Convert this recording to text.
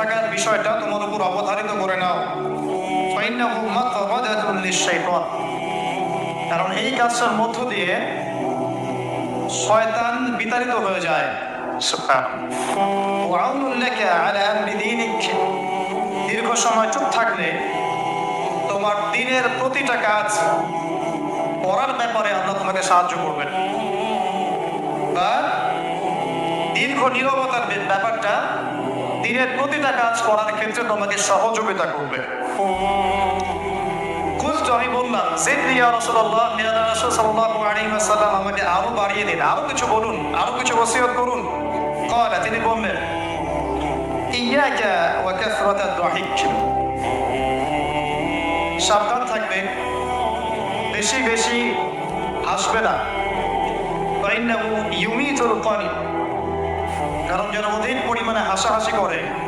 থাকার বিষয়টা তোমার উপর অবধারিত করে নাও, কারণ এই কাজটার মধ্য দিয়ে শয়তান বিতাড়িত হয়ে যায়। দীর্ঘ সময় চুপ থাকলে তোমার দিনের প্রতিটা কাজ করার ব্যাপারে আল্লাহ তোমাকে সাহায্য করবেন, বা দীর্ঘ নীরবতার ব্যাপারটা দিনের প্রতিটা কাজ করার ক্ষেত্রে তোমাকে সহযোগিতা করবে। আমি বললাম আমাকে আরো বাড়িয়ে দিন, আরো কিছু বলুন, আরো কিছু ওসিয়ত করুন। তিনি বললেন সাবধান থাকবে, বেশি বেশি হাসবে না, কারণ যারা অধিক পরিমাণে হাসাহাসি করে